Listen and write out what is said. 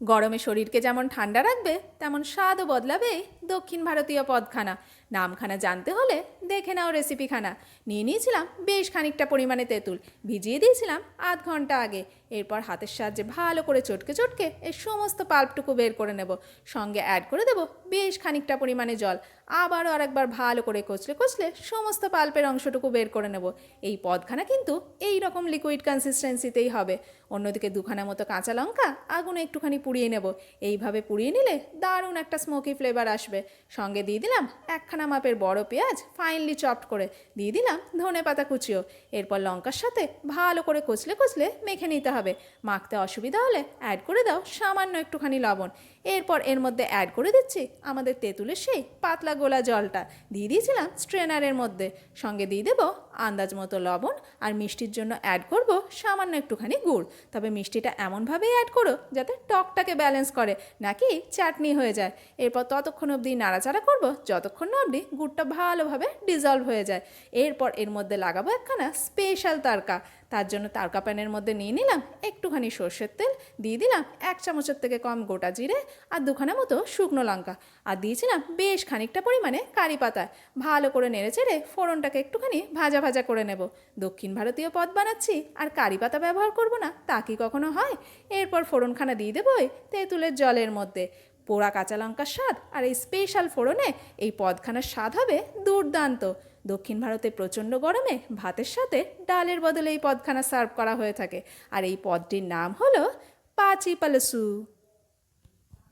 গরমে শরীরকে যেমন ঠান্ডা রাখবে তেমন স্বাদও বদলাবে দক্ষিণ ভারতীয় পদখানা। নামখানা জানতে হলে দেখে নাও রেসিপিখানা। নিয়ে নিয়েছিলাম বেশ খানিকটা পরিমাণে তেঁতুল, ভিজিয়ে দিয়েছিলাম আধ ঘন্টা আগে। এরপর হাতের সাহায্যে ভালো করে চটকে চটকে এর সমস্ত পাল্পটুকু বের করে নেব। সঙ্গে অ্যাড করে দেব বেশ খানিকটা পরিমাণে জল। আবারও আরেকবার ভালো করে কচলে কচলে সমস্ত পাল্পের অংশটুকু বের করে নেব। এই পদখানা কিন্তু এই রকম লিকুইড কনসিস্টেন্সিতেই হবে। অন্যদিকে দুখানা মতো কাঁচা লঙ্কা আগুনে একটুখানি পুড়িয়ে নেব। এইভাবে পুড়িয়ে নিলে দারুণ একটা স্মোকি ফ্লেভার আসবে। সঙ্গে দিয়ে দিলাম একখানা মাপের বড় পেঁয়াজ ফাইনলি চপড করে, দিয়ে দিলাম ধনে পাতা কুচিও। এরপর লঙ্কার সাথে ভালো করে কচলে কচলে মেখে নিতে হবে। মাখতে অসুবিধা হলে অ্যাড করে দাও সামান্য একটুখানি লবণ। এরপর এর মধ্যে অ্যাড করে দিচ্ছি আমাদের তেঁতুলের সেই পাতলা গোলা জলটা, দিয়ে দিয়েছিলাম স্ট্রেনারের মধ্যে। সঙ্গে দিয়ে দেবো আন্দাজ মতো লবণ, আর মিষ্টির জন্য অ্যাড করব সামান্য একটুখানি গুড়। তবে মিষ্টিটা এমনভাবেই অ্যাড করো যাতে টকটাকে ব্যালেন্স করে, নাকি চাটনি হয়ে যায়। এরপর ততক্ষণ অবধি নাড়াচাড়া করব যতক্ষণ না অবধি গুড়টা ভালোভাবে ডিজলভ হয়ে যায়। এরপর এর মধ্যে লাগাবো একখানা স্পেশাল তারকা। তার জন্য তারকা প্যানের মধ্যে নিয়ে নিলাম একটুখানি সর্ষের তেল, দিয়ে দিলাম 1 চামচের থেকে কম গোটা জিরে, আর দুখানা মতো শুকনো লঙ্কা, আর দিয়েছিলাম বেশ খানিকটা পরিমাণে কারি পাতা। ভালো করে নেড়ে চেড়ে ফোড়নটাকে একটুখানি ভাজা ভাজা করে নেব। দক্ষিণ ভারতীয় পদ বানাচ্ছি আর কারি পাতা ব্যবহার করব না, তা কি কখনো হয়? এরপর ফোড়নখানা দিয়ে দেবো ওই তেঁতুলের জলের মধ্যে। পোড়া কাঁচা লঙ্কার স্বাদ আর এই স্পেশাল ফোড়নে এই পদখানার স্বাদ হবে দুর্দান্ত। দক্ষিণ ভারতে প্রচণ্ড গরমে ভাতের সাথে ডালের বদলে এই পদখানা সার্ভ করা হয়ে থাকে, আর এই পদটির নাম হলো পাচি পালসু।